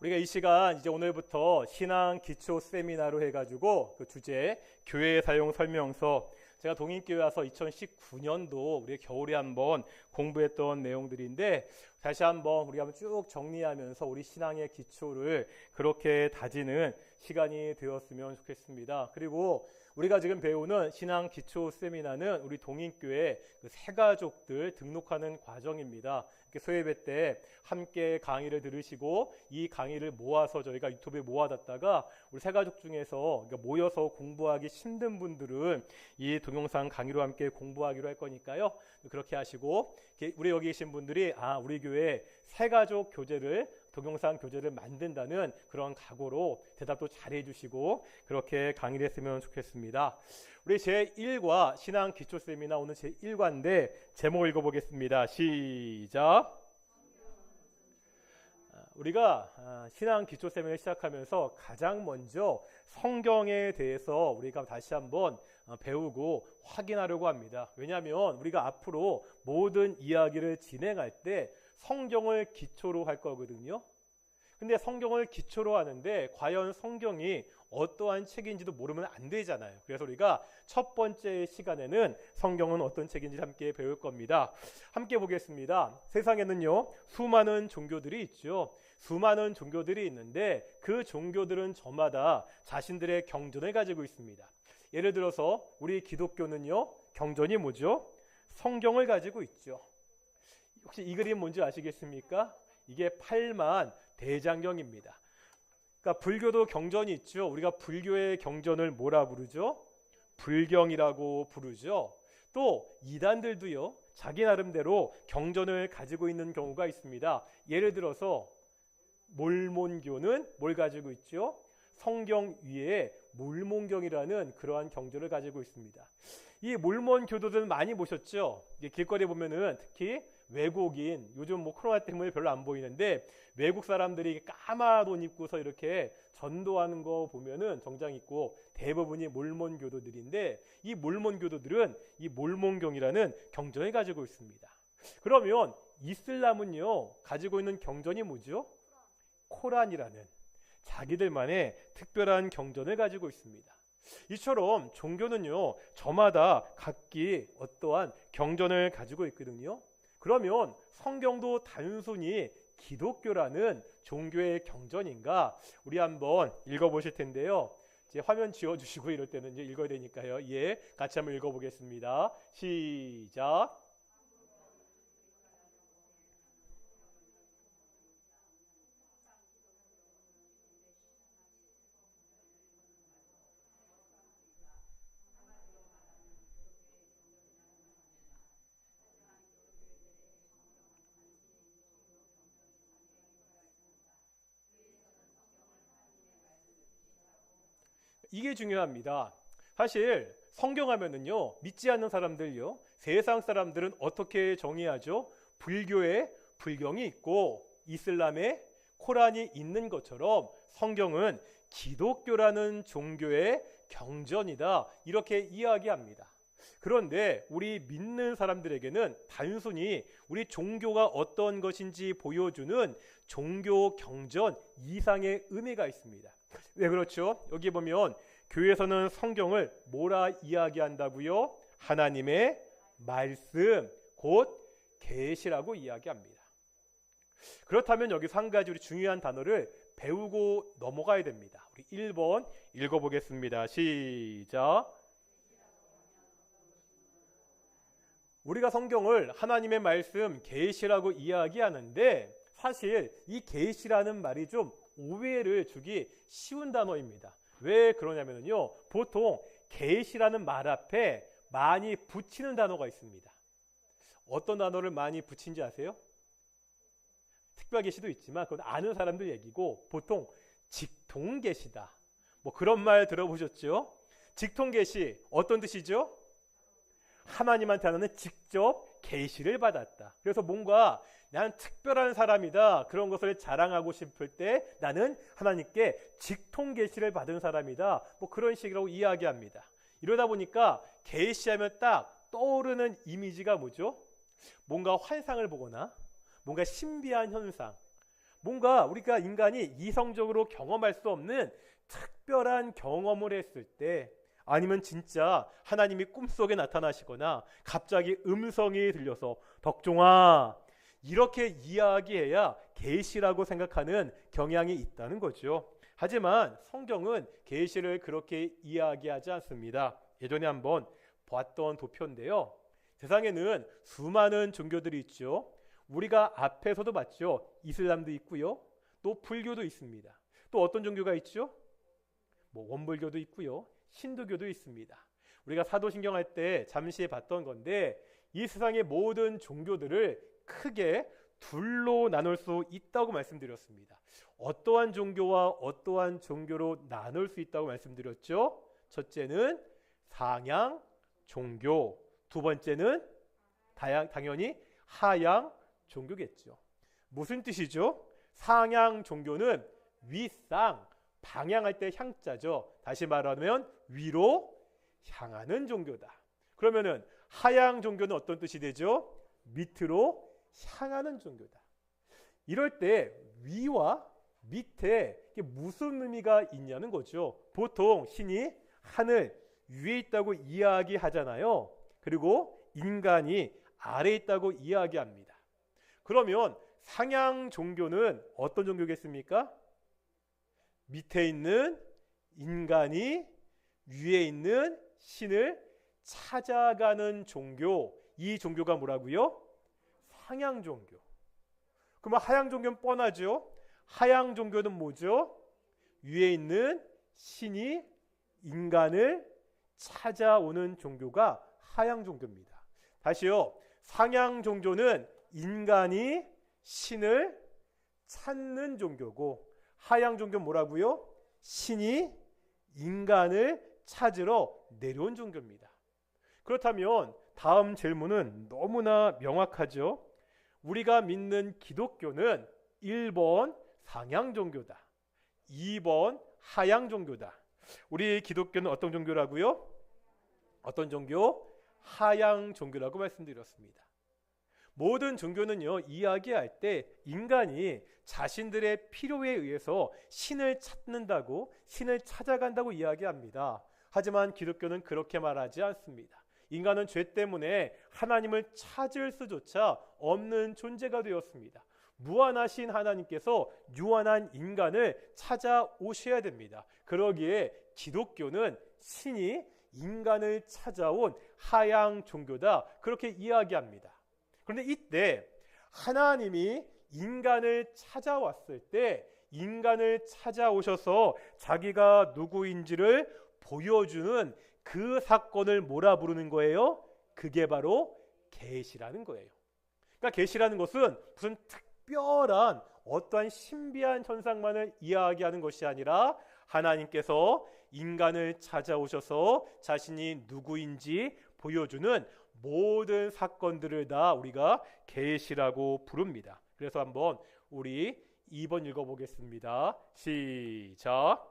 우리가 이 시간 이제 오늘부터 신앙 기초 세미나로 해가지고 그 주제 교회 사용 설명서, 제가 동인교회 와서 2019년도 우리 겨울에 한번 공부했던 내용들인데 다시 한번 우리가 쭉 정리하면서 우리 신앙의 기초를 그렇게 다지는 시간이 되었으면 좋겠습니다. 그리고 우리가 지금 배우는 신앙 기초 세미나는 우리 동인교회 그 새가족들 등록하는 과정입니다. 소예배 때 함께 강의를 들으시고 이 강의를 모아서 저희가 유튜브에 모아놨다가 우리 새가족 중에서 모여서 공부하기 힘든 분들은 이 동영상 강의로 함께 공부하기로 할 거니까요. 그렇게 하시고 우리 여기 계신 분들이 우리 교회 새가족 교재를 동영상 교재를 만든다는 그런 각오로 대답도 잘 해주시고 그렇게 강의를 했으면 좋겠습니다. 우리 제1과 신앙 기초 세미나 오늘 제1과인데 제목 읽어보겠습니다. 시작. 우리가 신앙 기초 세미나를 시작하면서 가장 먼저 성경에 대해서 우리가 다시 한번 배우고 확인하려고 합니다. 왜냐하면 우리가 앞으로 모든 이야기를 진행할 때 성경을 기초로 할 거거든요. 근데 성경을 기초로 하는데 과연 성경이 어떠한 책인지도 모르면 안 되잖아요. 그래서 우리가 첫 번째 시간에는 성경은 어떤 책인지 함께 배울 겁니다. 함께 보겠습니다. 세상에는요 수많은 종교들이 있죠. 수많은 종교들이 있는데 그 종교들은 저마다 자신들의 경전을 가지고 있습니다. 예를 들어서 우리 기독교는요 경전이 뭐죠? 성경을 가지고 있죠. 혹시 이 그림 뭔지 아시겠습니까? 이게 8만 대장경입니다. 그러니까 불교도 경전이 있죠. 우리가 불교의 경전을 뭐라 부르죠? 불경이라고 부르죠. 또 이단들도요 자기 나름대로 경전을 가지고 있는 경우가 있습니다. 예를 들어서 몰몬교는 뭘 가지고 있죠? 성경 위에 몰몬경이라는 그러한 경전을 가지고 있습니다. 이 몰몬 교도들 많이 보셨죠? 길거리에 보면은 특히 외국인, 요즘 코로나 때문에 별로 안 보이는데 외국 사람들이 까만 옷 입고서 이렇게 전도하는 거 보면은 정장 입고 대부분이 몰몬 교도들인데 이 몰몬 교도들은 이 몰몬경이라는 경전을 가지고 있습니다. 그러면 이슬람은요 가지고 있는 경전이 뭐죠? 코란이라는 자기들만의 특별한 경전을 가지고 있습니다. 이처럼 종교는요 저마다 각기 어떠한 경전을 가지고 있거든요. 그러면 성경도 단순히 기독교라는 종교의 경전인가? 우리 한번 읽어보실 텐데요. 이제 화면 지워주시고 이럴 때는 이제 읽어야 되니까요. 예, 같이 한번 읽어보겠습니다. 시작. 이게 중요합니다. 사실 성경 하면은요 믿지 않는 사람들요 세상 사람들은 어떻게 정의하죠? 불교에 불경이 있고 이슬람에 코란이 있는 것처럼 성경은 기독교라는 종교의 경전이다 이렇게 이야기합니다. 그런데 우리 믿는 사람들에게는 단순히 우리 종교가 어떤 것인지 보여주는 종교 경전 이상의 의미가 있습니다. 왜 그렇죠? 여기 보면 교회에서는 성경을 뭐라 이야기한다고요? 하나님의 말씀, 곧 계시라고 이야기합니다. 그렇다면 여기서 한 가지 우리 중요한 단어를 배우고 넘어가야 됩니다. 우리 1번 읽어보겠습니다. 시작. 우리가 성경을 하나님의 말씀, 계시라고 이야기하는데 사실 이 계시라는 말이 좀 오해를 주기 쉬운 단어입니다. 왜 그러냐면요 보통 계시라는 말 앞에 많이 붙이는 단어가 있습니다. 어떤 단어를 많이 붙인지 아세요? 특별계시도 있지만 그건 아는 사람들 얘기고 보통 직통계시다 그런 말 들어보셨죠? 직통계시 어떤 뜻이죠? 하나님한테 하나는 직접 계시를 받았다. 그래서 뭔가 난 특별한 사람이다 그런 것을 자랑하고 싶을 때 나는 하나님께 직통 계시를 받은 사람이다 그런 식으로 이야기합니다. 이러다 보니까 계시하면 딱 떠오르는 이미지가 뭐죠? 뭔가 환상을 보거나 뭔가 신비한 현상, 뭔가 우리가 인간이 이성적으로 경험할 수 없는 특별한 경험을 했을 때, 아니면 진짜 하나님이 꿈속에 나타나시거나 갑자기 음성이 들려서 덕종아 이렇게 이야기해야 계시라고 생각하는 경향이 있다는 거죠. 하지만 성경은 계시를 그렇게 이야기하지 않습니다. 예전에 한번 봤던 도표인데요. 세상에는 수많은 종교들이 있죠. 우리가 앞에서도 봤죠. 이슬람도 있고요. 또 불교도 있습니다. 또 어떤 종교가 있죠? 원불교도 있고요. 신도교도 있습니다. 우리가 사도신경 할 때 잠시 봤던 건데, 이 세상의 모든 종교들을 크게 둘로 나눌 수 있다고 말씀드렸습니다. 어떠한 종교와 어떠한 종교로 나눌 수 있다고 말씀드렸죠? 첫째는 상향 종교, 두 번째는 당연히 하향 종교겠죠. 무슨 뜻이죠? 상향 종교는 윗상, 방향할 때 향자죠. 다시 말하면 위로 향하는 종교다. 그러면은 하향 종교는 어떤 뜻이 되죠? 밑으로 향하는 종교다. 이럴 때 위와 밑에 무슨 의미가 있냐는 거죠. 보통 신이 하늘 위에 있다고 이야기하잖아요. 그리고 인간이 아래에 있다고 이야기합니다. 그러면 상향 종교는 어떤 종교겠습니까? 밑에 있는 인간이 위에 있는 신을 찾아가는 종교, 이 종교가 뭐라고요? 상향 종교. 그러면 하향 종교는 뻔하죠. 하향 종교는 뭐죠? 위에 있는 신이 인간을 찾아오는 종교가 하향 종교입니다. 다시요. 상향 종교는 인간이 신을 찾는 종교고, 하향 종교는 뭐라고요? 신이 인간을 찾으러 내려온 종교입니다. 그렇다면 다음 질문은 너무나 명확하죠. 우리가 믿는 기독교는 1번 상향 종교다, 2번 하향 종교다. 우리 기독교는 어떤 종교라고요? 어떤 종교? 하향 종교라고 말씀드렸습니다. 모든 종교는요, 이야기할 때 인간이 자신들의 필요에 의해서 신을 찾는다고, 신을 찾아간다고 이야기합니다. 하지만 기독교는 그렇게 말하지 않습니다. 인간은 죄 때문에 하나님을 찾을 수조차 없는 존재가 되었습니다. 무한하신 하나님께서 유한한 인간을 찾아오셔야 됩니다. 그러기에 기독교는 신이 인간을 찾아온 하향 종교다, 그렇게 이야기합니다. 그런데 이때 하나님이 인간을 찾아왔을 때, 인간을 찾아오셔서 자기가 누구인지를 보여주는 그 사건을 뭐라 부르는 거예요? 그게 바로 계시라는 거예요. 그러니까 계시라는 것은 무슨 특별한 어떠한 신비한 현상만을 이야기하는 것이 아니라 하나님께서 인간을 찾아오셔서 자신이 누구인지 보여주는 모든 사건들을 다 우리가 계시라고 부릅니다. 그래서 한번 우리 2번 읽어보겠습니다. 시작.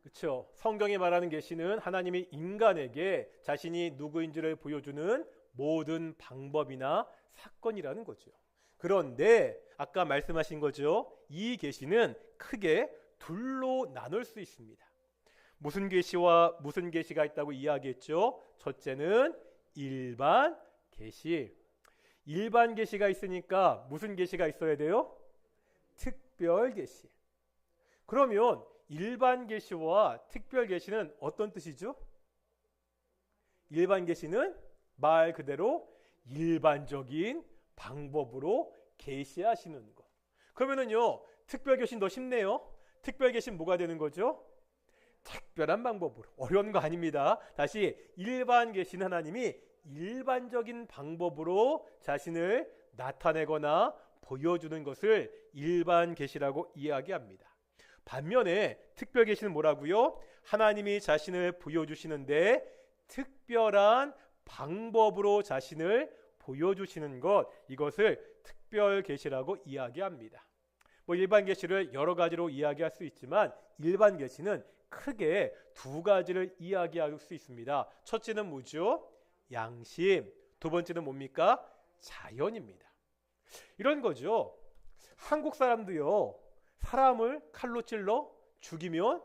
그렇죠. 성경이 말하는 계시는 하나님이 인간에게 자신이 누구인지를 보여주는 모든 방법이나 사건이라는 거죠. 그런데 아까 말씀하신 거죠. 이 계시는 크게 둘로 나눌 수 있습니다. 무슨 계시와 무슨 계시가 있다고 이야기했죠? 첫째는 일반 계시. 일반 계시가 있으니까 무슨 계시가 있어야 돼요? 특별 계시. 그러면 일반 계시와 특별 계시는 어떤 뜻이죠? 일반 계시는 말 그대로 일반적인 방법으로 계시하시는 것. 그러면은요, 특별 계시는 더 쉽네요. 특별 계시는 뭐가 되는 거죠? 특별한 방법으로. 어려운 거 아닙니다. 다시, 일반 계시는 하나님이 일반적인 방법으로 자신을 나타내거나 보여주는 것을 일반 계시라고 이야기합니다. 반면에 특별 계시는 뭐라고요? 하나님이 자신을 보여주시는데 특별한 방법으로 자신을 보여주시는 것, 이것을 특별 계시라고 이야기합니다. 일반 계시를 여러 가지로 이야기할 수 있지만 일반 계시는 크게 두 가지를 이야기할 수 있습니다. 첫째는 뭐죠? 양심. 두 번째는 뭡니까? 자연입니다. 이런 거죠. 한국 사람도요, 사람을 칼로 찔러 죽이면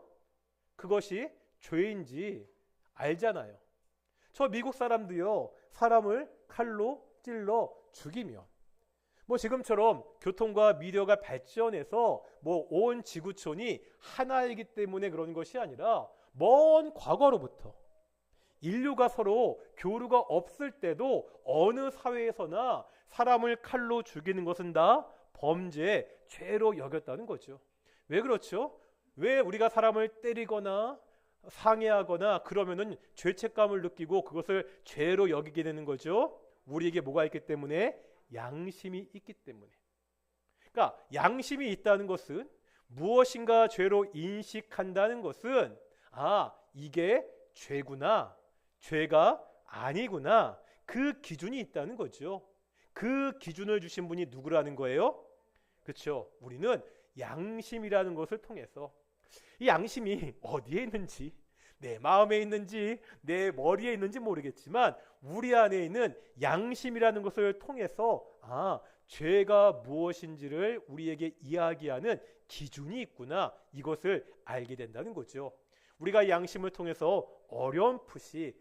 그것이 죄인지 알잖아요. 저 미국 사람도요, 사람을 칼로 찔러 죽이면 뭐 지금처럼 교통과 미디어가 발전해서 뭐 온 지구촌이 하나이기 때문에 그런 것이 아니라 먼 과거로부터 인류가 서로 교류가 없을 때도 어느 사회에서나 사람을 칼로 죽이는 것은 다 범죄, 죄로 여겼다는 거죠. 왜 그렇죠? 왜 우리가 사람을 때리거나 상해하거나 그러면은 죄책감을 느끼고 그것을 죄로 여기게 되는 거죠? 우리에게 뭐가 있기 때문에? 양심이 있기 때문에. 그러니까 양심이 있다는 것은 무엇인가 죄로 인식한다는 것은 이게 죄구나, 죄가 아니구나, 그 기준이 있다는 거죠. 그 기준을 주신 분이 누구라는 거예요? 그렇죠. 우리는 양심이라는 것을 통해서 이 양심이 어디에 있는지, 내 마음에 있는지 내 머리에 있는지 모르겠지만 우리 안에 있는 양심이라는 것을 통해서 죄가 무엇인지를 우리에게 이야기하는 기준이 있구나, 이것을 알게 된다는 거죠. 우리가 양심을 통해서 어렴풋이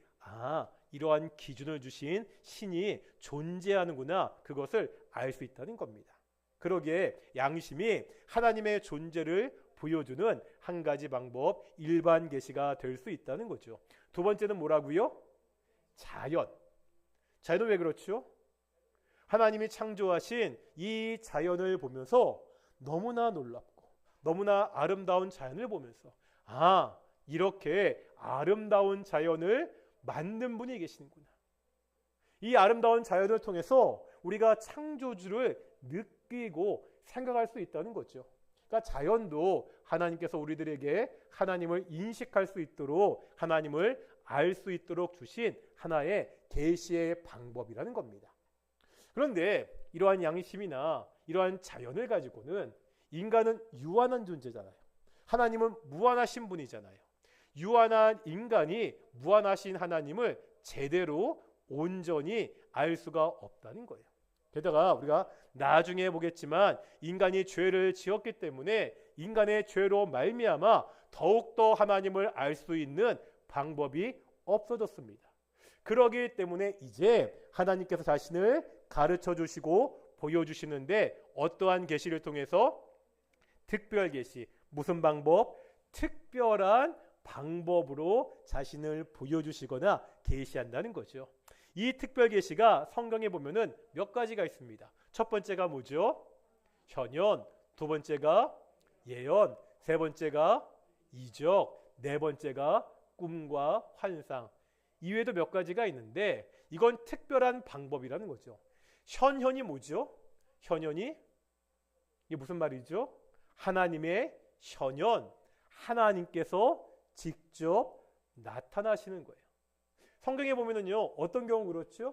이러한 기준을 주신 신이 존재하는구나, 그것을 알 수 있다는 겁니다. 그러기에 양심이 하나님의 존재를 보여주는 한 가지 방법, 일반 계시가 될 수 있다는 거죠. 두 번째는 뭐라고요? 자연. 자연은 왜 그렇죠? 하나님이 창조하신 이 자연을 보면서 너무나 놀랍고 너무나 아름다운 자연을 보면서 이렇게 아름다운 자연을 만든 분이 계시는구나. 이 아름다운 자연을 통해서 우리가 창조주를 느끼고 생각할 수 있다는 거죠. 그러니까 자연도 하나님께서 우리들에게 하나님을 인식할 수 있도록, 하나님을 알 수 있도록 주신 하나의 계시의 방법이라는 겁니다. 그런데 이러한 양심이나 이러한 자연을 가지고는 인간은 유한한 존재잖아요. 하나님은 무한하신 분이잖아요. 유한한 인간이 무한하신 하나님을 제대로 온전히 알 수가 없다는 거예요. 게다가 우리가 나중에 보겠지만 인간이 죄를 지었기 때문에 인간의 죄로 말미암아 더욱더 하나님을 알 수 있는 방법이 없어졌습니다. 그러기 때문에 이제 하나님께서 자신을 가르쳐 주시고 보여주시는데 어떠한 계시를 통해서? 특별 계시. 무슨 방법? 특별한 방법으로 자신을 보여주시거나 계시한다는 거죠. 이 특별 계시가 성경에 보면은 몇 가지가 있습니다. 첫 번째가 뭐죠? 현현. 두 번째가 예언. 세 번째가 이적. 네 번째가 꿈과 환상. 이외에도 몇 가지가 있는데 이건 특별한 방법이라는 거죠. 현현이 뭐죠? 현현이 이게 무슨 말이죠? 하나님의 현현. 하나님께서 직접 나타나시는 거예요. 성경에 보면은요, 어떤 경우 그렇죠?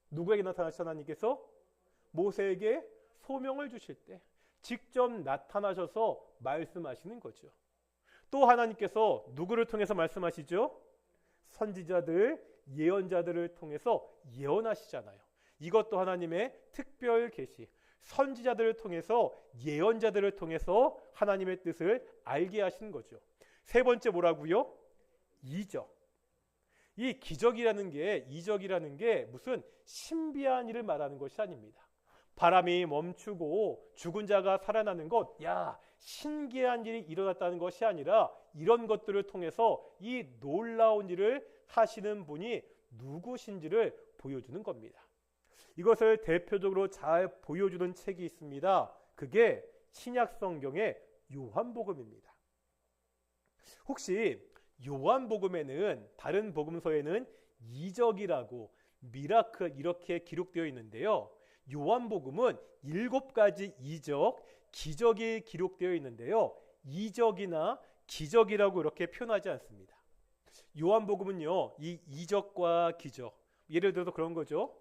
누구에게 나타나시죠? 하나님께서 모세에게 소명을 주실 때 직접 나타나셔서 말씀하시는 거죠. 또 하나님께서 누구를 통해서 말씀하시죠? 선지자들, 예언자들을 통해서 예언하시잖아요. 이것도 하나님의 특별 계시. 선지자들을 통해서, 예언자들을 통해서 하나님의 뜻을 알게 하시는 거죠. 세 번째 뭐라고요? 이적. 이 기적이라는 게, 이적이라는 게 무슨 신비한 일을 말하는 것이 아닙니다. 바람이 멈추고 죽은 자가 살아나는 것, 신기한 일이 일어났다는 것이 아니라 이런 것들을 통해서 이 놀라운 일을 하시는 분이 누구신지를 보여주는 겁니다. 이것을 대표적으로 잘 보여주는 책이 있습니다. 그게 신약 성경의 요한복음입니다. 혹시 요한복음에는, 다른 복음서에는 이적이라고, 미라클 이렇게 기록되어 있는데요. 요한복음은 7가지 이적, 기적이 기록되어 있는데요. 이적이나 기적이라고 이렇게 표현하지 않습니다. 요한복음은요, 이 이적과 기적, 예를 들어서 그런 거죠.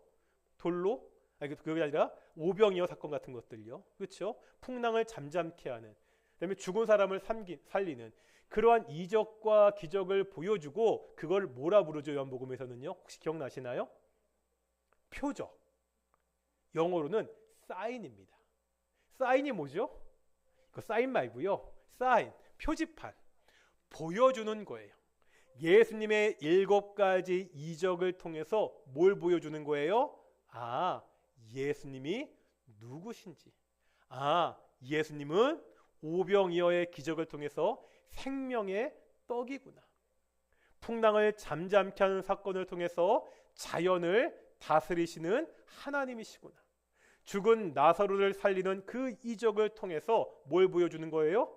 돌로, 그게 아니라 오병이어 사건 같은 것들요. 그렇죠? 풍랑을 잠잠케 하는, 그다음에 죽은 사람을 살리는, 그러한 이적과 기적을 보여주고 그걸 뭐라 부르죠? 요한복음에서는요. 혹시 기억나시나요? 표적. 영어로는 사인입니다. 사인이 뭐죠? 그 사인 말고요. 사인, 표지판. 보여주는 거예요. 예수님의 7가지 이적을 통해서 뭘 보여주는 거예요? 예수님이 누구신지. 예수님은 오병이어의 기적을 통해서 생명의 떡이구나. 풍랑을 잠잠케 하는 사건을 통해서 자연을 다스리시는 하나님이시구나. 죽은 나사로를 살리는 그 이적을 통해서 뭘 보여주는 거예요?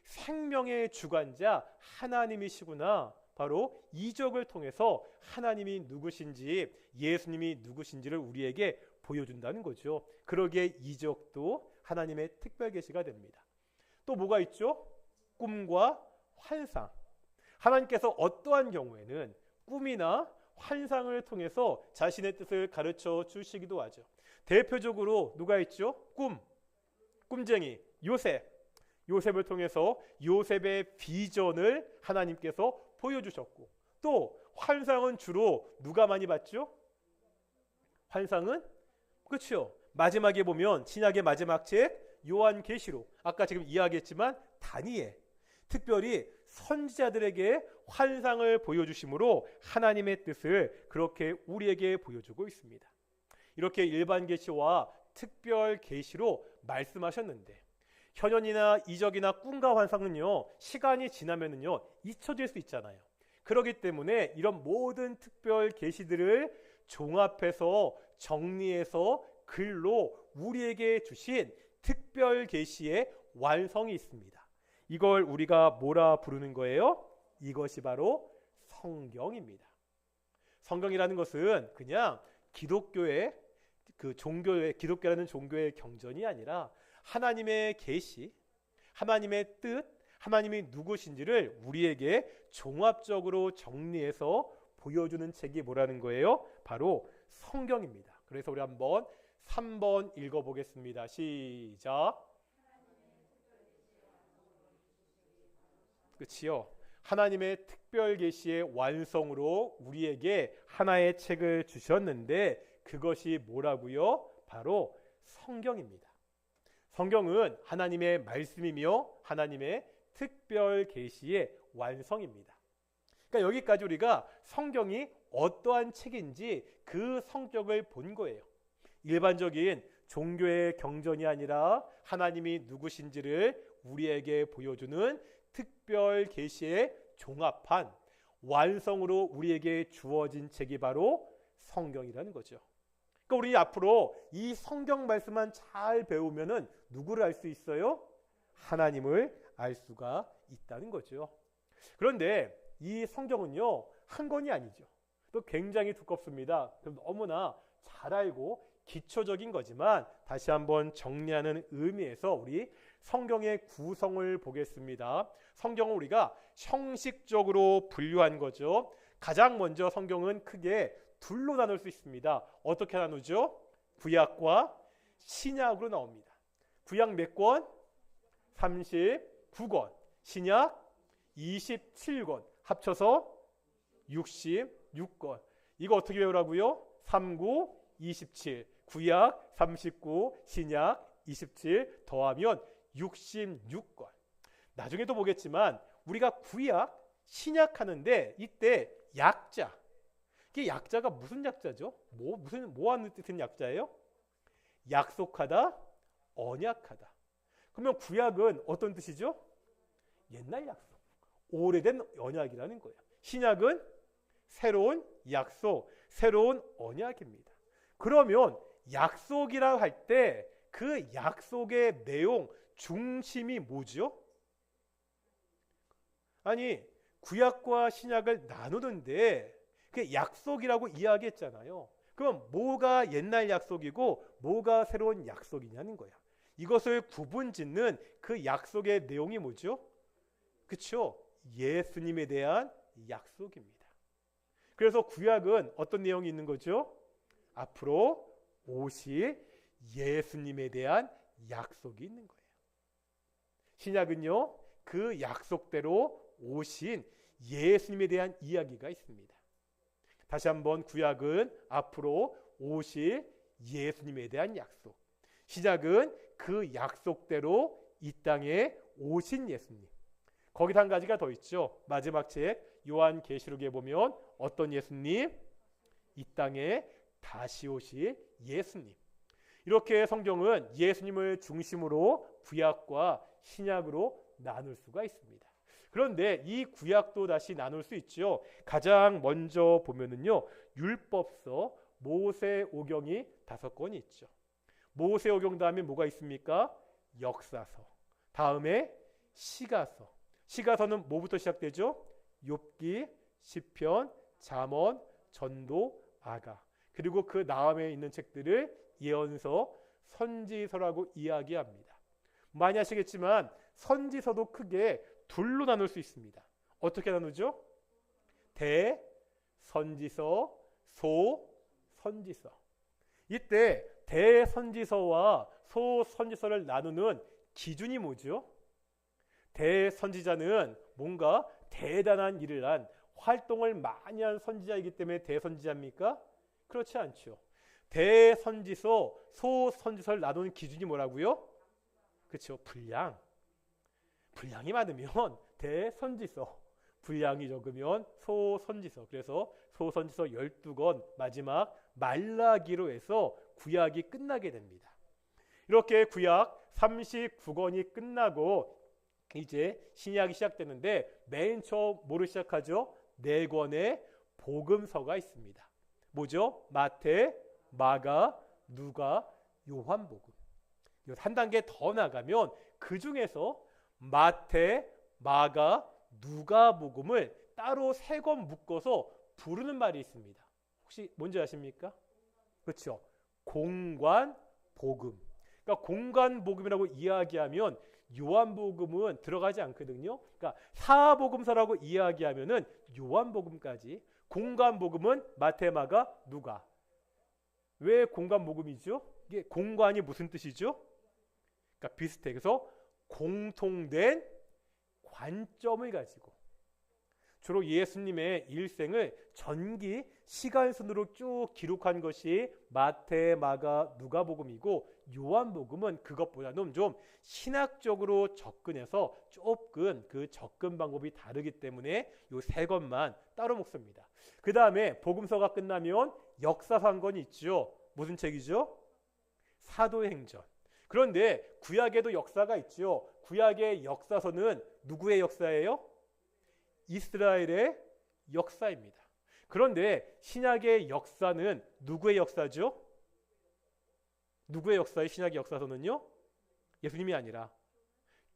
생명의 주관자 하나님이시구나. 바로 이적을 통해서 하나님이 누구신지, 예수님이 누구신지를 우리에게 보여준다는 거죠. 그러기에 이적도 하나님의 특별 계시가 됩니다. 또 뭐가 있죠? 꿈과 환상. 하나님께서 어떠한 경우에는 꿈이나 환상을 통해서 자신의 뜻을 가르쳐 주시기도 하죠. 대표적으로 누가 있죠? 꿈쟁이 요셉을 통해서 요셉의 비전을 하나님께서 보여주셨고, 또 환상은 주로 누가 많이 봤죠? 환상은 그렇죠. 마지막에 보면 신약의 마지막 책 요한계시록, 아까 지금 이야기했지만 다니엘, 특별히 선지자들에게 환상을 보여주심으로 하나님의 뜻을 그렇게 우리에게 보여주고 있습니다. 이렇게 일반 계시와 특별 계시로 말씀하셨는데, 현현이나 이적이나 꿈과 환상은요, 시간이 지나면은요 잊혀질 수 있잖아요. 그렇기 때문에 이런 모든 특별 계시들을 종합해서 정리해서 글로 우리에게 주신 특별 계시의 완성이 있습니다. 이걸 우리가 뭐라 부르는 거예요? 이것이 바로 성경입니다. 성경이라는 것은 그냥 기독교의 기독교라는 종교의 경전이 아니라 하나님의 계시, 하나님의 뜻, 하나님이 누구신지를 우리에게 종합적으로 정리해서 보여주는 책이 뭐라는 거예요? 바로 성경입니다. 그래서 우리 한번 3번 읽어보겠습니다. 시작. 그치요? 하나님의 특별 계시의 완성으로 우리에게 하나의 책을 주셨는데 그것이 뭐라고요? 바로 성경입니다. 성경은 하나님의 말씀이며 하나님의 특별 계시의 완성입니다. 그러니까 여기까지 우리가 성경이 어떠한 책인지 그 성격을 본 거예요. 일반적인 종교의 경전이 아니라 하나님이 누구신지를 우리에게 보여주는 특별 계시의 종합한 완성으로 우리에게 주어진 책이 바로 성경이라는 거죠. 그러니까 우리 앞으로 이 성경 말씀만 잘 배우면은 누구를 알 수 있어요? 하나님을 알 수가 있다는 거죠. 그런데 이 성경은요, 한 권이 아니죠. 또 굉장히 두껍습니다. 너무나 잘 알고 기초적인 거지만 다시 한번 정리하는 의미에서 우리 성경의 구성을 보겠습니다. 성경은 우리가 형식적으로 분류한 거죠. 가장 먼저 성경은 크게 둘로 나눌 수 있습니다. 어떻게 나누죠? 구약과 신약으로 나옵니다. 구약 몇 권? 39권. 신약 27권. 합쳐서 66권. 이거 어떻게 외우라고요? 39, 27. 구약 39, 신약 27 더하면 66권. 나중에도 보겠지만 우리가 구약, 신약 하는데 이때 약자. 이게 약자가 무슨 약자죠? 뭐 하는 뜻인 약자예요? 약속하다, 언약하다. 그러면 구약은 어떤 뜻이죠? 옛날 약속, 오래된 언약이라는 거예요. 신약은 새로운 약속, 새로운 언약입니다. 그러면 약속이라 할 때 그 약속의 내용, 중심이 뭐죠? 아니, 구약과 신약을 나누는데 그게 약속이라고 이야기했잖아요. 그럼 뭐가 옛날 약속이고 뭐가 새로운 약속이냐는 거야. 이것을 구분짓는 그 약속의 내용이 뭐죠? 그렇죠? 예수님에 대한 약속입니다. 그래서 구약은 어떤 내용이 있는 거죠? 앞으로 오실 예수님에 대한 약속이 있는 거예요. 신약은요, 그 약속대로 오신 예수님에 대한 이야기가 있습니다. 다시 한번 구약은 앞으로 오실 예수님에 대한 약속, 신약은 그 약속대로 이 땅에 오신 예수님. 거기서 한 가지가 더 있죠. 마지막 책 요한계시록에 보면 어떤 예수님? 이 땅에 다시 오실 예수님. 이렇게 성경은 예수님을 중심으로 구약과 신약으로 나눌 수가 있습니다. 그런데 이 구약도 다시 나눌 수 있죠. 가장 먼저 보면은요, 율법서 모세오경이 5권이 있죠. 모세오경 다음에 뭐가 있습니까? 역사서. 다음에 시가서. 시가서는 뭐부터 시작되죠? 욥기, 시편, 잠언, 전도, 아가. 그리고 그 다음에 있는 책들을 예언서, 선지서라고 이야기합니다. 많이 아시겠지만 선지서도 크게 둘로 나눌 수 있습니다. 어떻게 나누죠? 대선지서, 소선지서. 이때 대선지서와 소선지서를 나누는 기준이 뭐죠? 대선지자는 뭔가 대단한 일을 한 활동을 많이 한 선지자이기 때문에 대선지자입니까? 그렇지 않죠. 대선지서, 소선지서를 나누는 기준이 뭐라고요? 그렇죠. 분량이 많으면 대선지서, 분량이 적으면 소선지서. 그래서 소선지서 12권, 마지막 말라기로 해서 구약이 끝나게 됩니다. 이렇게 구약 39권이 끝나고 이제 신약이 시작되는데 맨 처음 뭐를 시작하죠? 4권의 복음서가 있습니다. 뭐죠? 마태, 마가, 누가, 요한복음. 한 단계 더 나가면 그 중에서 마태, 마가, 누가복음을 따로 3권 묶어서 부르는 말이 있습니다. 혹시 뭔지 아십니까? 그렇죠. 공관복음. 그러니까 공관복음이라고 이야기하면 요한복음은 들어가지 않거든요. 그러니까 사복음서라고 이야기하면은 요한복음까지, 공관복음은 마태, 마가, 누가. 왜 공관복음이죠? 이게 공관이 무슨 뜻이죠? 그러니까 비슷해. 그래서 공통된 관점을 가지고 주로 예수님의 일생을 전기 시간순으로 쭉 기록한 것이 마태, 마가, 누가복음이고, 요한복음은 그것보다는 좀 신학적으로 접근해서 조금 그 접근 방법이 다르기 때문에 이 3권만 따로 먹습니다. 그 다음에 복음서가 끝나면 역사서 한 권이 있죠. 무슨 책이죠? 사도행전. 그런데 구약에도 역사가 있죠. 구약의 역사서는 누구의 역사예요? 이스라엘의 역사입니다. 그런데 신약의 역사는 누구의 역사죠? 누구의 역사의 신약의 역사서는요? 예수님이 아니라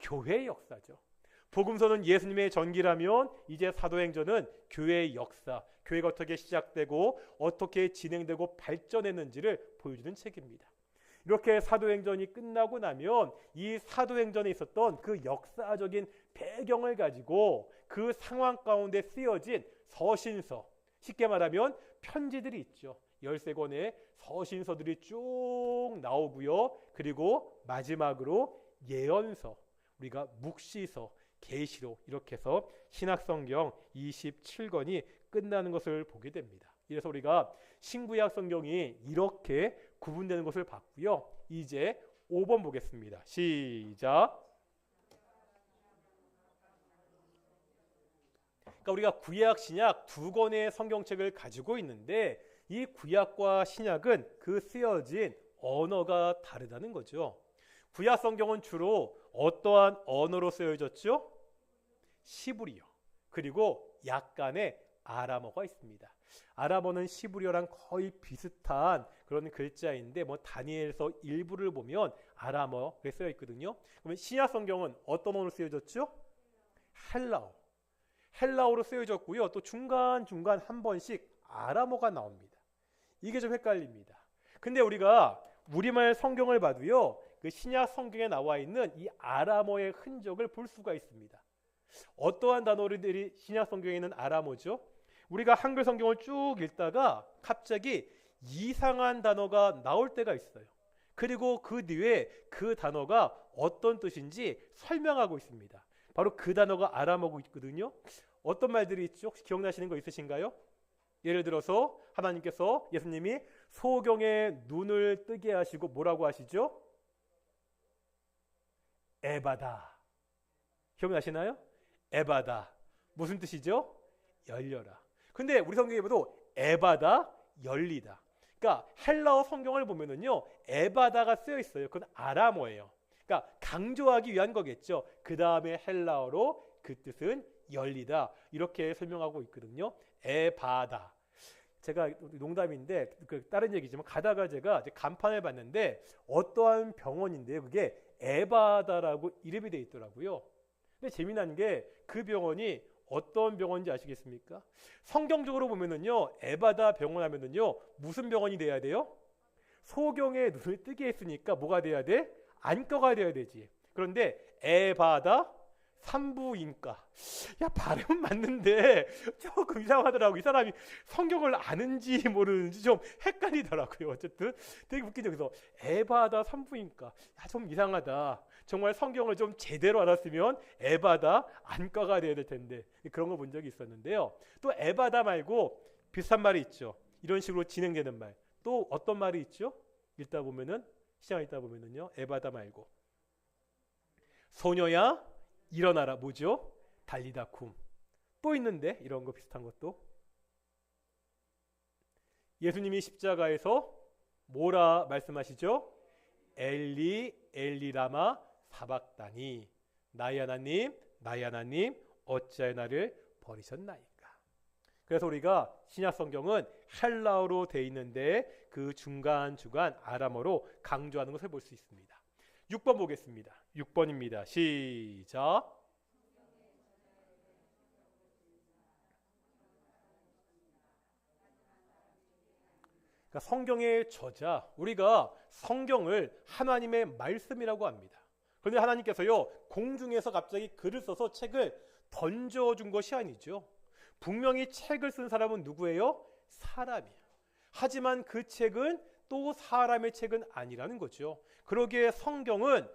교회의 역사죠. 복음서는 예수님의 전기라면 이제 사도행전은 교회의 역사, 교회가 어떻게 시작되고 어떻게 진행되고 발전했는지를 보여주는 책입니다. 이렇게 사도행전이 끝나고 나면 이 사도행전에 있었던 그 역사적인 배경을 가지고 그 상황 가운데 쓰여진 서신서, 쉽게 말하면 편지들이 있죠. 13권의 서신서들이 쭉 나오고요. 그리고 마지막으로 예언서, 우리가 묵시서, 계시록, 이렇게 해서 신약성경 27권이 끝나는 것을 보게 됩니다. 그래서 우리가 신구약 성경이 이렇게 구분되는 것을 봤고요. 이제 5번 보겠습니다. 시작. 그러니까 우리가 구약, 신약 2권의 성경책을 가지고 있는데 이 구약과 신약은 그 쓰여진 언어가 다르다는 거죠. 구약 성경은 주로 어떠한 언어로 쓰여졌죠? 시브리어, 그리고 약간의 아람어가 있습니다. 아람어는 시브리어랑 거의 비슷한 그런 글자인데 뭐 다니엘서 일부를 보면 아람어에 쓰여 있거든요. 그러면 신약 성경은 어떤 언어로 쓰여졌죠? 헬라어로 쓰여졌고요. 또 중간중간 한 번씩 아람어가 나옵니다. 이게 좀 헷갈립니다. 근데 우리가 우리말 성경을 봐도요, 그 신약 성경에 나와 있는 이 아람어의 흔적을 볼 수가 있습니다. 어떠한 단어들이 신약 성경에 있는 아람어죠? 우리가 한글 성경을 쭉 읽다가 갑자기 이상한 단어가 나올 때가 있어요. 그리고 그 뒤에 그 단어가 어떤 뜻인지 설명하고 있습니다. 바로 그 단어가 아람어고 있거든요. 어떤 말들이 있죠? 혹시 기억나시는 거 있으신가요? 예를 들어서 하나님께서 예수님이 소경의 눈을 뜨게 하시고 뭐라고 하시죠? 에바다. 기억나시나요? 에바다. 무슨 뜻이죠? 열려라. 근데 우리 성경에 봐도 에바다, 열리다. 그러니까 헬라어 성경을 보면은요, 에바다가 쓰여 있어요. 그건 아람어예요. 그러니까 강조하기 위한 거겠죠. 그 다음에 헬라어로 그 뜻은 열리다. 이렇게 설명하고 있거든요. 에바다. 제가 농담인데 다른 얘기지만 가다가 제가 간판을 봤는데 어떠한 병원인데요. 그게 에바다라고 이름이 돼 있더라고요. 근데 재미난 게 그 병원이 어떤 병원인지 아시겠습니까? 성경적으로 보면은요, 에바다 병원 하면은요, 무슨 병원이 돼야 돼요? 소경의 눈을 뜨게 했으니까 뭐가 돼야 돼? 안과가 돼야 되지. 그런데 에바다 산부인과. 야, 발음은 맞는데 조금 이상하더라고. 이 사람이 성경을 아는지 모르는지 좀 헷갈리더라고요. 어쨌든 되게 웃기죠. 그래서 에바다 산부인과. 야, 좀 이상하다. 정말 성경을 좀 제대로 알았으면 에바다 안과가 돼야 될 텐데. 그런 거 본 적이 있었는데요. 또 에바다 말고 비슷한 말이 있죠. 이런 식으로 진행되는 말. 또 어떤 말이 있죠? 읽다 보면은 시장 읽다 보면은요. 에바다 말고 소녀야 일어나라. 뭐죠? 달리다 쿰. 또 있는데 이런 거 비슷한 것도. 예수님이 십자가에서 뭐라 말씀하시죠? 엘리 엘리 라마 사박다니. 나의 하나님 나의 하나님 어찌하여 나를 버리셨나이까. 그래서 우리가 신약 성경은 헬라어로 돼 있는데 그 중간중간 아람어로 강조하는 것을 볼 수 있습니다. 6번 보겠습니다. 6번입니다. 시작. 그러니까 성경의 저자, 우리가 성경을 하나님의 말씀이라고 합니다. 그런데 하나님께서요, 공중에서 갑자기 글을 써서 책을 던져준 것이 아니죠. 분명히 책을 쓴 사람은 누구예요? 사람이에요. 하지만 그 책은 또 사람의 책은 아니라는 거죠. 그러기에 성경을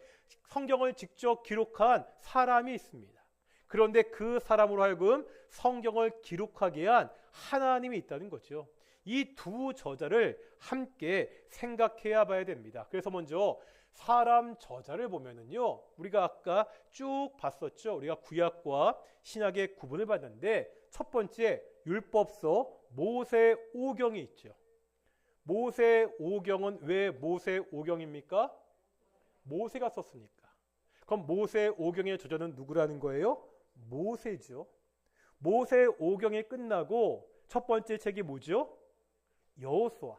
직접 기록한 사람이 있습니다. 그런데 그 사람으로 하여금 성경을 기록하게 한 하나님이 있다는 거죠. 이 두 저자를 함께 생각해야 봐야 됩니다. 그래서 먼저 사람 저자를 보면은요, 우리가 아까 쭉 봤었죠. 우리가 구약과 신약의 구분을 봤는데 첫 번째 율법서 모세오경이 있죠. 모세오경은 왜 모세오경입니까? 모세가 썼으니까. 그럼 모세오경의 저자는 누구라는 거예요? 모세죠. 모세오경이 끝나고 첫 번째 책이 뭐죠? 여호수아.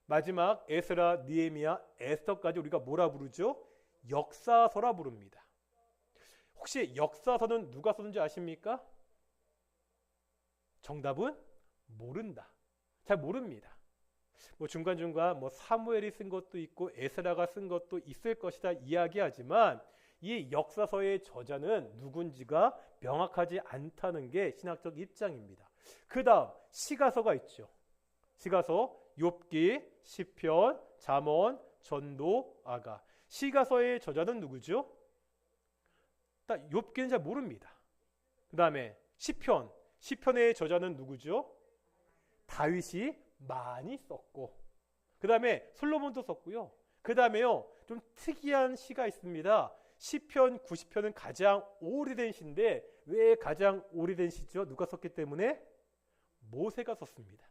마지막 에스라, 느헤미야, 에스더까지 우리가 뭐라 부르죠? 역사서라 부릅니다. 혹시 역사서는 누가 썼는지 아십니까? 정답은 모른다. 잘 모릅니다. 뭐 중간중간 사무엘이 쓴 것도 있고 에스라가 쓴 것도 있을 것이다 이야기하지만 이 역사서의 저자는 누군지가 명확하지 않다는 게 신학적 입장입니다. 그 다음 시가서가 있죠. 시가서, 욥기, 시편, 잠언, 전도, 아가. 시가서의 저자는 누구죠? 딱 욥기는 잘 모릅니다. 그 다음에 시편의 저자는 누구죠? 다윗이 많이 썼고, 그 다음에 솔로몬도 썼고요. 그 다음에요, 좀 특이한 시가 있습니다. 시편 90편은 가장 오래된 시인데 왜 가장 오래된 시죠? 누가 썼기 때문에? 모세가 썼습니다.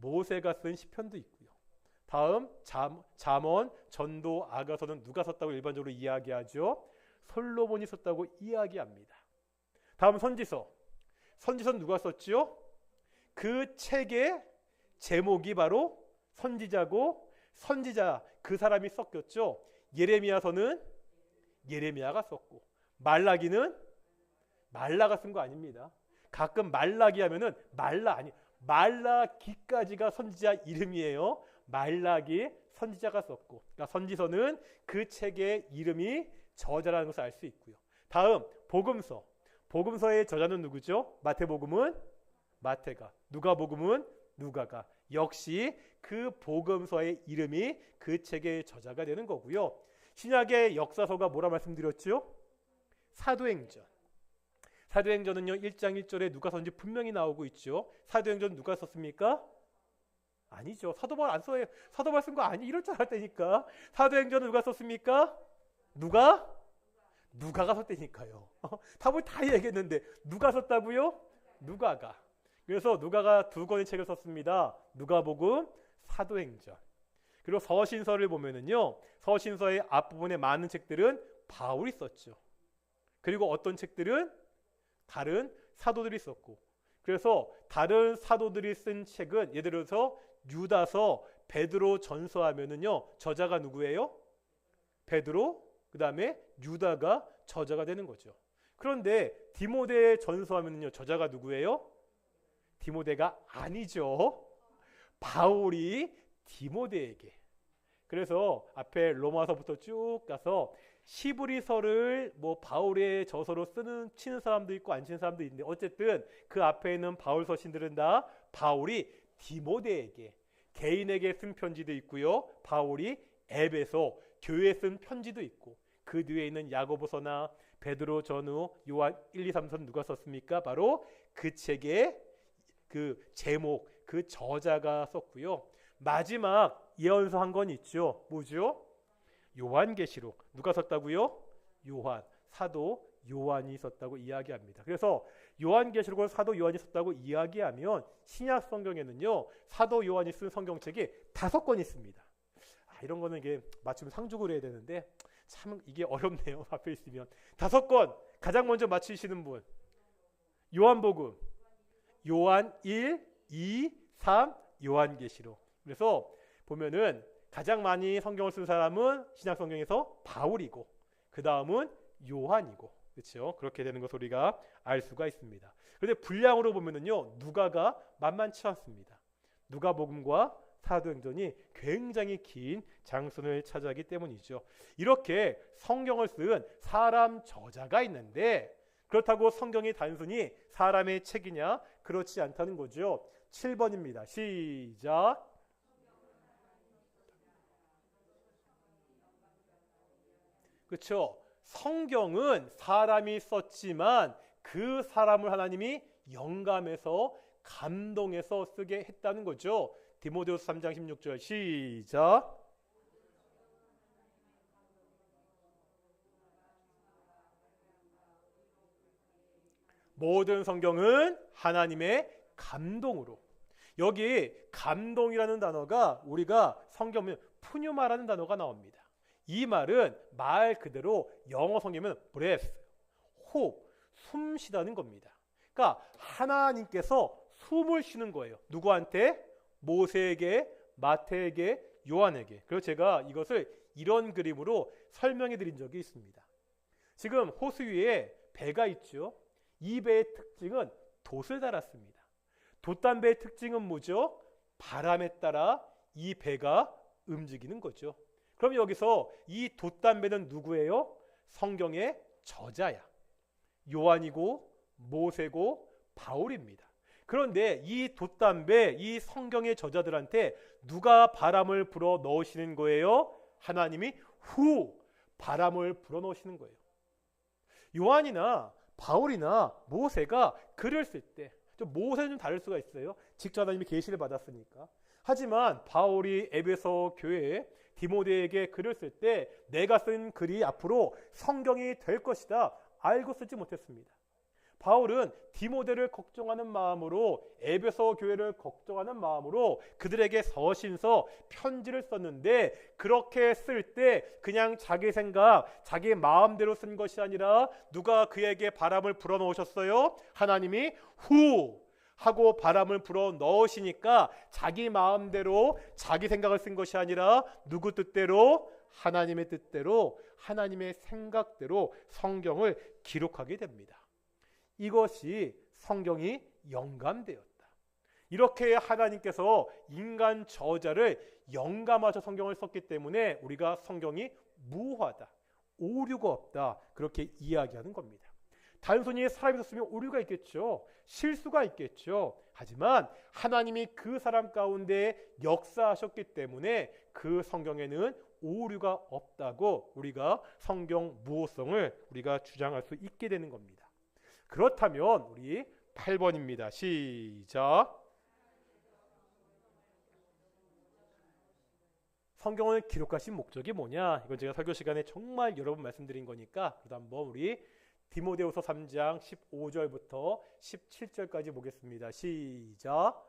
모세가 쓴 시편도 있고요. 다음 잠언, 전도, 아가서는 누가 썼다고 일반적으로 이야기하죠? 솔로몬이 썼다고 이야기합니다. 다음 선지서는 누가 썼지요? 그 책의 제목이 바로 선지자고, 선지자 그 사람이 썼겠죠. 예레미야서는 예레미야가 썼고, 말라기는 말라가 쓴 거 아닙니다. 가끔 말라기 하면은 말라기까지가 선지자 이름이에요. 말라기 선지자가 썼고, 그러니까 선지서는 그 책의 이름이 저자라는 것을 알 수 있고요. 다음 복음서의 저자는 누구죠? 마태복음은 마태가, 누가복음은 누가가. 역시 그 복음서의 이름이 그 책의 저자가 되는 거고요. 신약의 역사서가 뭐라 말씀드렸죠? 사도행전. 사도행전은요 1장 1절에 누가 썼는지 분명히 나오고 있죠. 사도행전 누가 썼습니까? 아니죠. 사도바울 안 써요. 사도바울 쓴 거 아니 이럴 줄 알았다니까. 사도행전은 누가 썼습니까? 누가가 썼다니까요. 답을 다 얘기했는데 누가 썼다고요? 누가가. 그래서 누가가 2권의 책을 썼습니다. 누가복음, 사도행전. 그리고 서신서를 보면은요, 서신서의 앞부분에 많은 책들은 바울이 썼죠. 그리고 어떤 책들은 다른 사도들이 썼고, 그래서 다른 사도들이 쓴 책은 예를 들어서 유다서, 베드로 전서하면은요 저자가 누구예요? 베드로, 그 다음에 유다가 저자가 되는 거죠. 그런데 디모데 전서하면은요 저자가 누구예요? 디모데가 아니죠. 바울이 디모데에게. 그래서 앞에 로마서부터 쭉 가서 시브리서를 뭐 바울의 저서로 치는 사람도 있고 안 치는 사람도 있는데 어쨌든 그 앞에 있는 바울 서신들은 다 바울이 디모데에게 개인에게 쓴 편지도 있고요. 바울이 에베소 교회에 쓴 편지도 있고 그 뒤에 있는 야고보서나 베드로 전후 요한 1, 2, 3선 누가 썼습니까? 바로 그 책의 그 제목, 그 저자가 썼고요. 마지막 예언서 한 권 있죠. 뭐죠? 요한계시록. 누가 썼다고요? 요한, 사도 요한이 썼다고 이야기합니다. 그래서 요한계시록을 사도 요한이 썼다고 이야기하면 신약 성경에는요 사도 요한이 쓴 성경책이 5권 있습니다. 이런 거는 이게 맞추면 상주를 해야 되는데 참 이게 어렵네요. 앞에 있으면 5권. 가장 먼저 맞추시는 분. 요한복음, 요한 1, 2, 3, 요한계시록. 그래서 보면은 가장 많이 성경을 쓴 사람은 신약 성경에서 바울이고 그 다음은 요한이고, 그렇죠? 그렇게 되는 것을 우리가 알 수가 있습니다. 그런데 분량으로 보면은요 누가가 만만치 않습니다. 누가복음과 사도행전이 굉장히 긴 장순을 차지하기 때문이죠. 이렇게 성경을 쓴 사람 저자가 있는데 그렇다고 성경이 단순히 사람의 책이냐? 그렇지 않다는 거죠. 7번입니다. 시작. 그렇죠. 성경은 사람이 썼지만 그 사람을 하나님이 영감해서 감동해서 쓰게 했다는 거죠. 디모데후서 3장 16절 시작. 모든 성경은 하나님의 감동으로. 여기 감동이라는 단어가 우리가 성경에 푸뉴마라는 단어가 나옵니다. 이 말은 말 그대로 영어 성경이면 breath, 호흡, 숨 쉬다는 겁니다. 그러니까 하나님께서 숨을 쉬는 거예요. 누구한테? 모세에게, 마태에게, 요한에게. 그래서 제가 이것을 이런 그림으로 설명해 드린 적이 있습니다. 지금 호수 위에 배가 있죠. 이 배의 특징은 돛을 달았습니다. 돛담배의 특징은 뭐죠? 바람에 따라 이 배가 움직이는 거죠. 그럼 여기서 이 돛담배는 누구예요? 성경의 저자야. 요한이고 모세고 바울입니다. 그런데 이 돛담배, 이 성경의 저자들한테 누가 바람을 불어 넣으시는 거예요? 하나님이 후 바람을 불어 넣으시는 거예요. 요한이나 바울이나 모세가 글을 쓸 때, 모세는 좀 다를 수가 있어요. 직접 하나님이 계시를 받았으니까. 하지만 바울이 에베소 교회에 디모데에게 글을 쓸 때 내가 쓴 글이 앞으로 성경이 될 것이다 알고 쓰지 못했습니다. 바울은 디모데를 걱정하는 마음으로, 에베소 교회를 걱정하는 마음으로 그들에게 서신서, 편지를 썼는데 그렇게 쓸 때 그냥 자기 생각, 자기 마음대로 쓴 것이 아니라 누가 그에게 바람을 불어 넣으셨어요? 하나님이 후 하고 바람을 불어 넣으시니까 자기 마음대로 자기 생각을 쓴 것이 아니라 누구 뜻대로? 하나님의 뜻대로, 하나님의 생각대로 성경을 기록하게 됩니다. 이것이 성경이 영감되었다. 이렇게 하나님께서 인간 저자를 영감하셔 성경을 썼기 때문에 우리가 성경이 무하다, 오류가 없다 그렇게 이야기하는 겁니다. 단순히 사람이 있었으면 오류가 있겠죠. 실수가 있겠죠. 하지만 하나님이 그 사람 가운데 역사하셨기 때문에 그 성경에는 오류가 없다고 우리가 성경 무호성을 우리가 주장할 수 있게 되는 겁니다. 그렇다면 우리 8번입니다. 시작. 성경을 기록하신 목적이 뭐냐? 이건 제가 설교 시간에 정말 여러 번 말씀드린 거니까 그래도 한번 우리 디모데후서 3장 15절부터 17절까지 보겠습니다. 시작.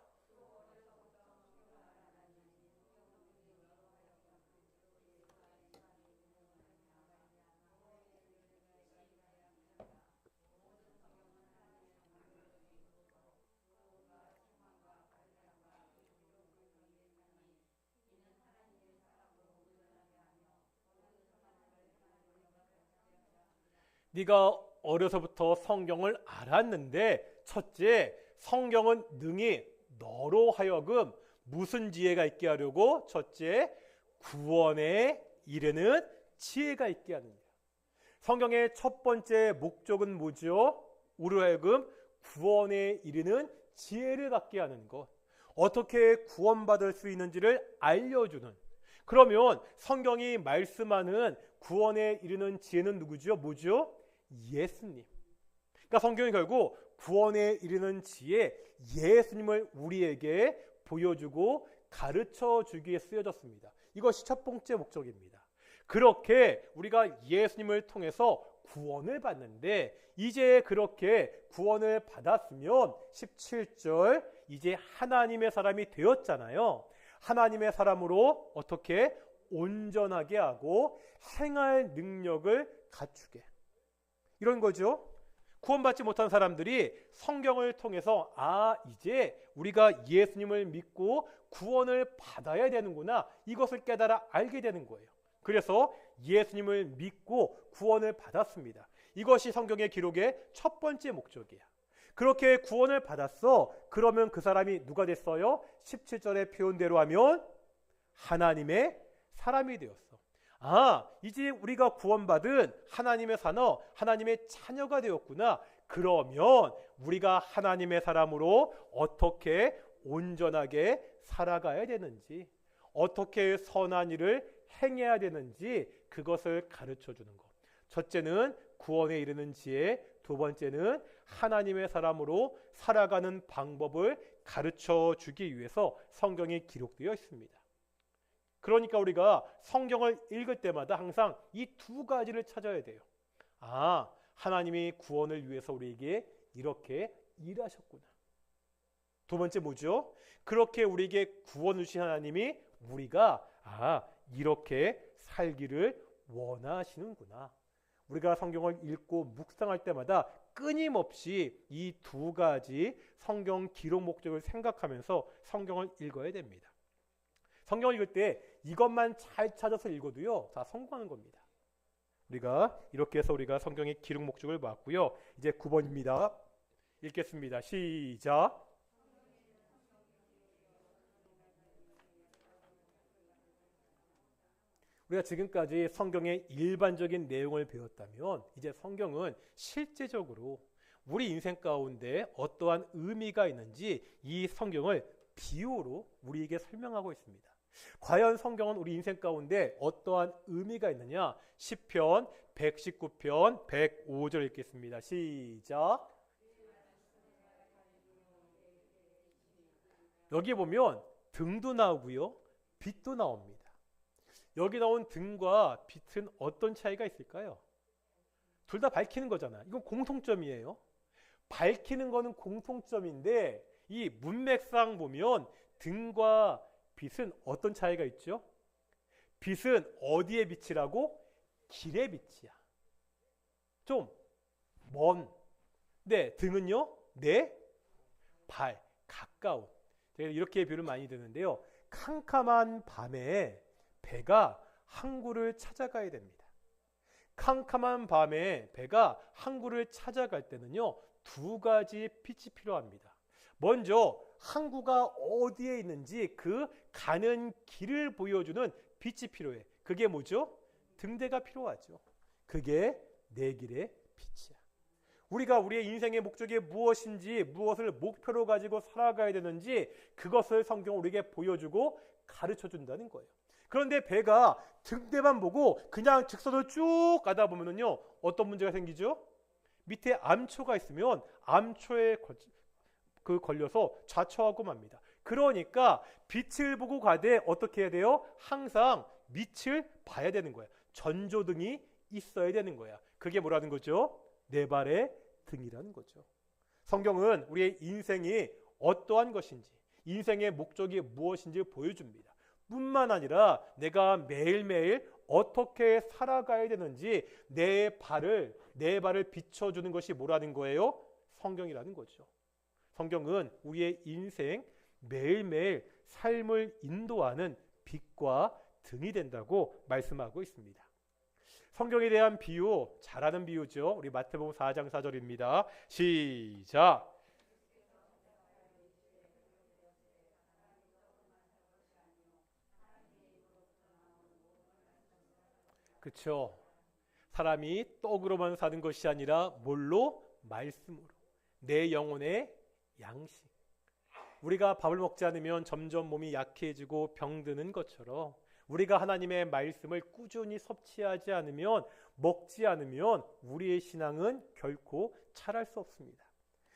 네가 어려서부터 성경을 알았는데 첫째, 성경은 능히 너로 하여금 무슨 지혜가 있게 하려고? 첫째, 구원에 이르는 지혜가 있게 하느냐. 성경의 첫 번째 목적은 뭐죠? 우리로 하여금 구원에 이르는 지혜를 갖게 하는 것. 어떻게 구원받을 수 있는지를 알려주는. 그러면 성경이 말씀하는 구원에 이르는 지혜는 누구죠? 뭐죠? 예수님. 그러니까 성경이 결국 구원에 이르는 지혜, 예수님을 우리에게 보여주고 가르쳐 주기에 쓰여졌습니다. 이것이 첫 번째 목적입니다. 그렇게 우리가 예수님을 통해서 구원을 받는데 이제 그렇게 구원을 받았으면 17절 이제 하나님의 사람이 되었잖아요. 하나님의 사람으로 어떻게 온전하게 하고 행할 능력을 갖추게. 이런 거죠. 구원받지 못한 사람들이 성경을 통해서 이제 우리가 예수님을 믿고 구원을 받아야 되는구나. 이것을 깨달아 알게 되는 거예요. 그래서 예수님을 믿고 구원을 받았습니다. 이것이 성경의 기록의 첫 번째 목적이야. 그렇게 구원을 받았어. 그러면 그 사람이 누가 됐어요? 17절의 표현대로 하면 하나님의 사람이 되었어. 이제 우리가 구원받은 하나님의 자녀, 하나님의 자녀가 되었구나. 그러면 우리가 하나님의 사람으로 어떻게 온전하게 살아가야 되는지, 어떻게 선한 일을 행해야 되는지 그것을 가르쳐 주는 것. 첫째는 구원에 이르는 지혜, 두 번째는 하나님의 사람으로 살아가는 방법을 가르쳐 주기 위해서 성경이 기록되어 있습니다. 그러니까 우리가 성경을 읽을 때마다 항상 이 두 가지를 찾아야 돼요. 하나님이 구원을 위해서 우리에게 이렇게 일하셨구나. 두 번째 뭐죠? 그렇게 우리에게 구원을 주신 하나님이 우리가 이렇게 살기를 원하시는구나. 우리가 성경을 읽고 묵상할 때마다 끊임없이 이 두 가지 성경 기록 목적을 생각하면서 성경을 읽어야 됩니다. 성경을 읽을 때 이것만 잘 찾아서 읽어도요, 다 성공하는 겁니다. 우리가 이렇게 해서 우리가 성경의 기록 목적을 봤고요. 이제 9번입니다. 읽겠습니다. 시작. 우리가 지금까지 성경의 일반적인 내용을 배웠다면 이제 성경은 실제적으로 우리 인생 가운데 어떠한 의미가 있는지 이 성경을 비유로 우리에게 설명하고 있습니다. 과연 성경은 우리 인생 가운데 어떠한 의미가 있느냐? 시편 119편 105절 읽겠습니다. 시작. 여기 보면 등도 나오고요, 빛도 나옵니다. 여기 나온 등과 빛은 어떤 차이가 있을까요? 둘 다 밝히는 거잖아요. 이건 공통점이에요. 밝히는 거는 공통점인데 이 문맥상 보면 등과 빛은 어떤 차이가 있죠? 빛은 어디의 빛이라고? 길의 빛이야. 좀 먼. 네, 등은요? 내 발, 가까운. 제가 이렇게 비유를 많이 드는데요. 캄캄한 밤에 배가 항구를 찾아가야 됩니다. 캄캄한 밤에 배가 항구를 찾아갈 때는요, 두 가지 빛이 필요합니다. 먼저 항구가 어디에 있는지 그 가는 길을 보여주는 빛이 필요해. 그게 뭐죠? 등대가 필요하죠. 그게 내 길의 빛이야. 우리가 우리의 인생의 목적이 무엇인지, 무엇을 목표로 가지고 살아가야 되는지 그것을 성경은 우리에게 보여주고 가르쳐준다는 거예요. 그런데 배가 등대만 보고 그냥 직선으로 쭉 가다 보면요, 어떤 문제가 생기죠? 밑에 암초가 있으면 암초에 걸려서 좌초하고 맙니다. 그러니까 빛을 보고 가되 어떻게 해야 돼요? 항상 밑을 봐야 되는 거야. 전조등이 있어야 되는 거야. 그게 뭐라는 거죠? 내 발의 등이라는 거죠. 성경은 우리의 인생이 어떠한 것인지, 인생의 목적이 무엇인지 보여줍니다. 뿐만 아니라 내가 매일매일 어떻게 살아가야 되는지 내 발을 비춰주는 것이 뭐라는 거예요? 성경이라는 거죠. 성경은 우리의 인생 매일매일 삶을 인도하는 빛과 등이 된다고 말씀하고 있습니다. 성경에 대한 비유, 잘 아는 비유죠. 우리 마태복음 4장 4절입니다. 시작. 그렇죠. 사람이 떡으로만 사는 것이 아니라 뭘로? 말씀으로. 내 영혼의 양식. 우리가 밥을 먹지 않으면 점점 몸이 약해지고 병드는 것처럼 우리가 하나님의 말씀을 꾸준히 섭취하지 않으면, 먹지 않으면 우리의 신앙은 결코 자랄 수 없습니다.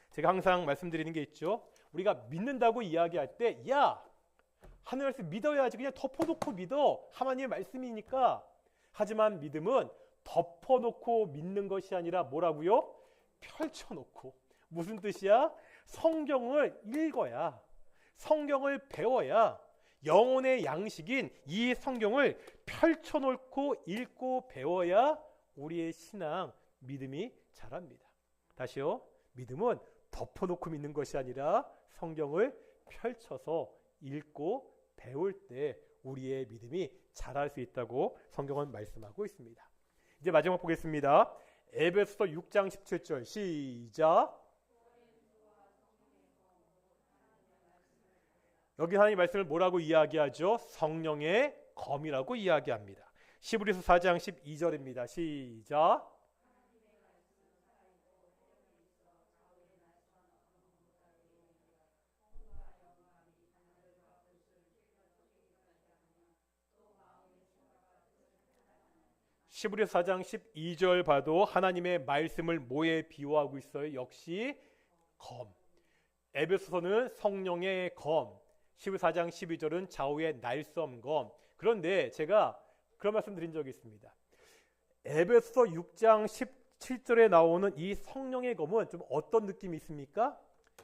제가 항상 말씀드리는 게 있죠. 우리가 믿는다고 이야기할 때, 야, 하나님 말씀 믿어야지, 그냥 덮어놓고 믿어, 하나님의 말씀이니까. 하지만 믿음은 덮어놓고 믿는 것이 아니라 뭐라고요? 펼쳐놓고. 무슨 뜻이야? 성경을 읽어야, 성경을 배워야, 영혼의 양식인 이 성경을 펼쳐놓고 읽고 배워야 우리의 신앙, 믿음이 자랍니다. 다시요. 믿음은 덮어놓고 믿는 것이 아니라 성경을 펼쳐서 읽고 배울 때 우리의 믿음이 자랄 수 있다고 성경은 말씀하고 있습니다. 이제 마지막 보겠습니다. 에베소서 6장 17절 시작. 여기 하나님 말씀을 뭐라고 이야기하죠? 성령의 검이라고 이야기합니다. 히브리서 4장 12절입니다. 시작. 히브리서 4장 12절 봐도 하나님의 말씀을 뭐에 비유하고 있어요? 역시 검. 에베소서는 성령의 검, 히브리서 4장 12절은 좌우의 날섬검. 그런데 제가 그런 말씀 드린 적이 있습니다. 에베소서 6장 17절에 나오는 이 성령의 검은 좀 어떤 느낌이 있습니까?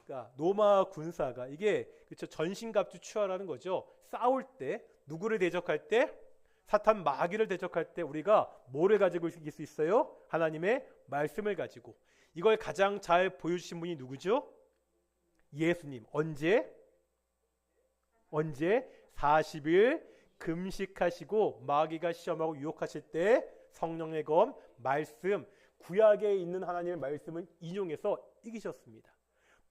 그러니까 로마 군사가 이게 그렇죠, 전신갑주 취하라는 거죠. 싸울 때, 누구를 대적할 때, 사탄 마귀를 대적할 때 우리가 뭐를 가지고 이길 수 있어요? 하나님의 말씀을 가지고. 이걸 가장 잘 보여주신 분이 누구죠? 예수님. 언제? 40일 금식하시고 마귀가 시험하고 유혹하실 때 성령의 검, 말씀, 구약에 있는 하나님의 말씀을 인용해서 이기셨습니다.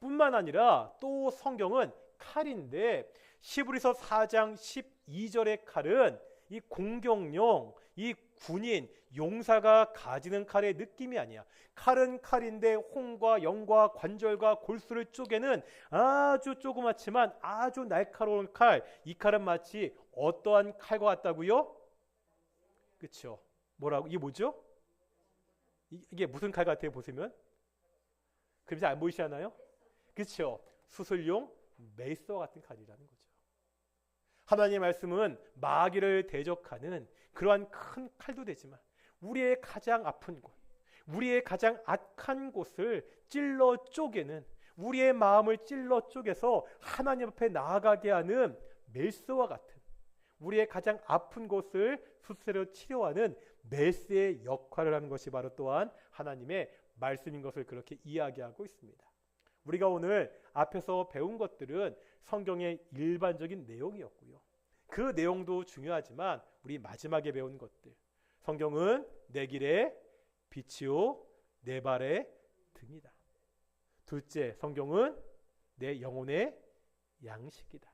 뿐만 아니라 또 성경은 칼인데 히브리서 4장 12절의 칼은 이 공격용, 이 군인, 용사가 가지는 칼의 느낌이 아니야. 칼은 칼인데 홍과 영과 관절과 골수를 쪼개는 아주 조그맣지만 아주 날카로운 칼. 이 칼은 마치 어떠한 칼과 같다고요? 그렇죠. 뭐라고? 이게 뭐죠? 이게 무슨 칼 같아요? 보시면 그럼 잘 안 보이시나요? 그렇죠. 수술용 메이스와 같은 칼이라는 거죠. 하나님의 말씀은 마귀를 대적하는 그러한 큰 칼도 되지만 우리의 가장 아픈 곳, 우리의 가장 악한 곳을 찔러 쪼개는, 우리의 마음을 찔러 쪼개서 하나님 앞에 나아가게 하는 메스와 같은, 우리의 가장 아픈 곳을 수술로 치료하는 메스의 역할을 하는 것이 바로 또한 하나님의 말씀인 것을 그렇게 이야기하고 있습니다. 우리가 오늘 앞에서 배운 것들은 성경의 일반적인 내용이었고요. 그 내용도 중요하지만 우리 마지막에 배운 것들, 성경은 내 길의 빛이요 내 발의 등이다. 둘째, 성경은 내 영혼의 양식이다.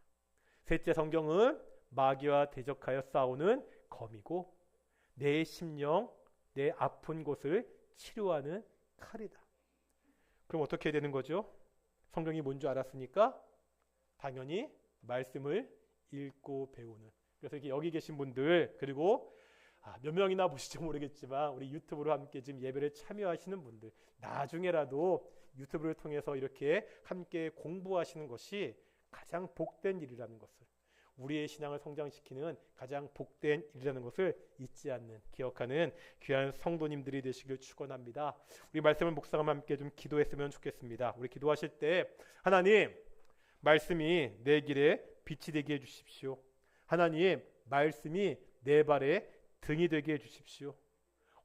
셋째, 성경은 마귀와 대적하여 싸우는 검이고 내 심령, 내 아픈 곳을 치료하는 칼이다. 그럼 어떻게 해야 되는 거죠? 성경이 뭔 줄 알았으니까 당연히 말씀을 읽고 배우는. 그래서 여기 계신 분들, 그리고 몇 명이나 보실지 모르겠지만 우리 유튜브로 함께 지금 예배를 참여하시는 분들, 나중에라도 유튜브를 통해서 이렇게 함께 공부하시는 것이 가장 복된 일이라는 것을, 우리의 신앙을 성장시키는 가장 복된 일이라는 것을 잊지 않는, 기억하는 귀한 성도님들이 되시길 축원합니다. 우리 말씀을 묵상하며 함께 좀 기도했으면 좋겠습니다. 우리 기도하실 때 하나님, 말씀이 내 길에 빛이 되게 해주십시오. 하나님, 말씀이 내 발에 등이 되게 해주십시오.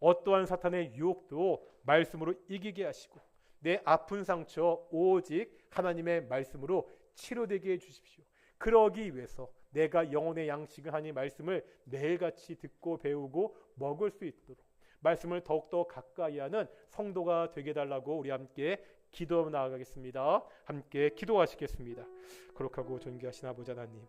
어떠한 사탄의 유혹도 말씀으로 이기게 하시고 내 아픈 상처 오직 하나님의 말씀으로 치료되게 해주십시오. 그러기 위해서 내가 영혼의 양식을 하나님 말씀을 매일같이 듣고 배우고 먹을 수 있도록 말씀을 더욱더 가까이 하는 성도가 되게 해달라고 우리 함께 기도 나아가겠습니다. 함께 기도하시겠습니다. 거룩하고 존귀하신 아버지 하나님,